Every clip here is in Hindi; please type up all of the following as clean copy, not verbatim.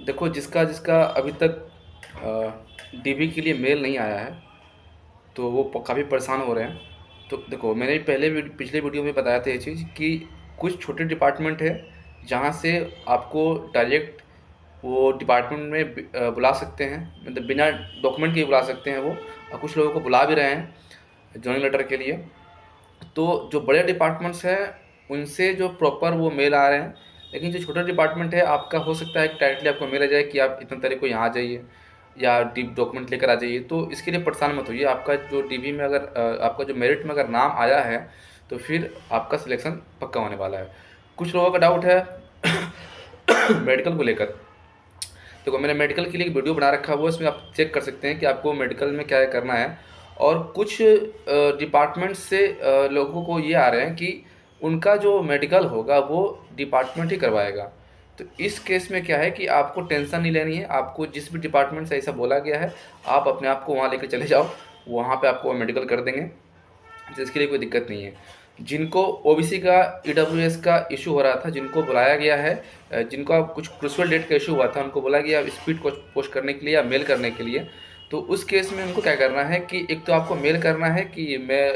देखो, जिसका जिसका अभी तक डीबी के लिए मेल नहीं आया है, तो वो काफ़ी परेशान हो रहे हैं। तो देखो, मैंने पिछले वीडियो में बताया था ये चीज़ कि कुछ छोटे डिपार्टमेंट है जहाँ से आपको डायरेक्ट वो डिपार्टमेंट में बुला सकते हैं, मतलब बिना डॉक्यूमेंट के ही बुला सकते हैं वो, और कुछ लोगों को बुला भी रहे हैं जॉइनिंग लेटर के लिए। तो जो बड़े डिपार्टमेंट्स हैं उनसे जो प्रॉपर वो मेल आ रहे हैं, लेकिन जो छोटा डिपार्टमेंट है आपका, हो सकता है कि डायरेक्टली आपको मेल आ जाए कि आप इतने तारीख को यहाँ आ जाइए या डी डॉक्यूमेंट लेकर आ जाइए। तो इसके लिए परेशान मत होइए। आपका जो डीबी में अगर आपका जो मेरिट में अगर नाम आया है तो फिर आपका सिलेक्शन पक्का होने वाला है। कुछ लोगों का डाउट है मेडिकल को लेकर। देखो, मैंने मेडिकल के लिए एक वीडियो बना रखा है, वो इसमें आप चेक कर सकते हैं कि आपको मेडिकल में क्या करना है। और कुछ डिपार्टमेंट से लोगों को ये आ रहे हैं कि उनका जो मेडिकल होगा वो डिपार्टमेंट ही करवाएगा। तो इस केस में क्या है कि आपको टेंशन नहीं लेनी है। आपको जिस भी डिपार्टमेंट से ऐसा बोला गया है, आप अपने आप को वहाँ लेकर चले जाओ, वहाँ पे आपको मेडिकल कर देंगे, तो इसके लिए कोई दिक्कत नहीं है। जिनको ओबीसी का ईडब्ल्यूएस का इशू हो रहा था, जिनको बुलाया गया है, जिनका कुछ क्रूशियल डेट का इशू हुआ था, उनको बोला गया स्पीड को पोस्ट करने के लिए या मेल करने के लिए। तो उस केस में उनको क्या करना है कि एक तो आपको मेल करना है कि मैं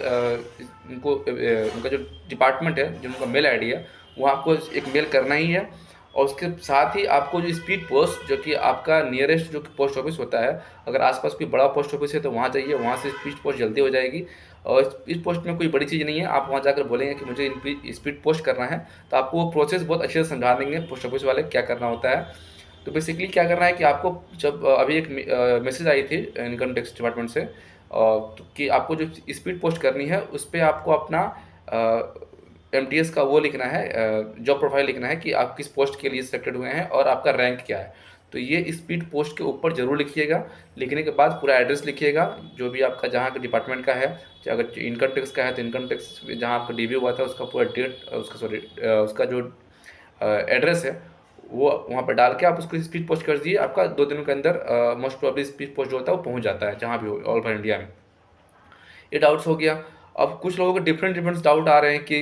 उनका जो डिपार्टमेंट है, जिनका मेल आईडी है, वो आपको एक मेल करना ही है। और उसके साथ ही आपको जो स्पीड पोस्ट, जो कि आपका नियरेस्ट जो पोस्ट ऑफिस होता है, अगर आसपास कोई बड़ा पोस्ट ऑफिस है तो वहाँ जाइए, वहाँ से स्पीड पोस्ट जल्दी हो जाएगी। और इस पोस्ट में कोई बड़ी चीज़ नहीं है। आप वहाँ जाकर बोलेंगे कि मुझे स्पीड पोस्ट करना है, तो आपको वो प्रोसेस बहुत अच्छे से समझा देंगे पोस्ट ऑफिस वाले क्या करना होता है। तो बेसिकली क्या करना है कि आपको, जब अभी एक मैसेज आई थी इनकम टैक्स डिपार्टमेंट से, तो कि आपको जो स्पीड पोस्ट करनी है उस पर आपको अपना एमटीएस का वो लिखना है, जॉब प्रोफाइल लिखना है कि आप किस पोस्ट के लिए सिलेक्टेड हुए हैं और आपका रैंक क्या है। तो ये स्पीड पोस्ट के ऊपर ज़रूर लिखिएगा। लिखने के बाद पूरा एड्रेस लिखिएगा, जो भी आपका जहाँ का डिपार्टमेंट का है। अगर इनकम टैक्स का है तो इनकम टैक्स जहाँ आपका डीबी हुआ था उसका पूरा डेट, उसका सॉरी उसका जो एड्रेस है वो वहाँ पर डाल के आप उसको स्पीड पोस्ट कर दीजिए। आपका 2 दिनों के अंदर मोस्ट प्रॉब्ली स्पीड पोस्ट जो होता है वो पहुँच जाता है जहाँ भी हो, ऑल ओवर इंडिया में। ये डाउट्स हो गया। अब कुछ लोगों को डिफरेंट डिफरेंट डाउट आ रहे हैं कि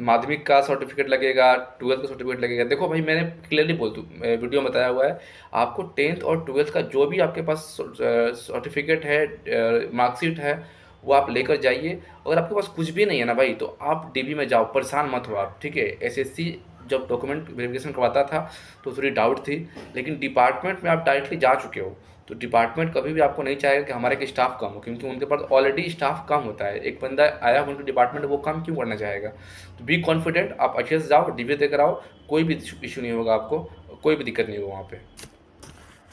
माध्यमिक का सर्टिफिकेट लगेगा, ट्वेल्थ का सर्टिफिकेट लगेगा। देखो भाई, मैंने क्लियरली बोल दूँ, वीडियो में बताया हुआ है, आपको टेंथ और ट्वेल्थ का जो भी आपके पास सर्टिफिकेट है, मार्कशीट है, वो आप लेकर जाइए। अगर आपके पास कुछ भी नहीं है ना भाई, तो आप डीबी में जाओ, परेशान मत हो आप, ठीक है। एसएससी जब डॉक्यूमेंट वेरिफिकेशन करवाता था तो थोड़ी डाउट थी, लेकिन डिपार्टमेंट में आप डायरेक्टली जा चुके हो, तो डिपार्टमेंट कभी भी आपको नहीं चाहेगा कि हमारे के स्टाफ कम हो, क्योंकि उनके पास ऑलरेडी स्टाफ कम होता है। एक बंदा आया उनके डिपार्टमेंट, वो कम क्यों करना चाहेगा। तो बी कॉन्फिडेंट, आप अच्छे से जाओ, डीबी देकर आओ, कोई भी इशू नहीं होगा आपको, कोई भी दिक्कत नहीं होगा वहाँ पे।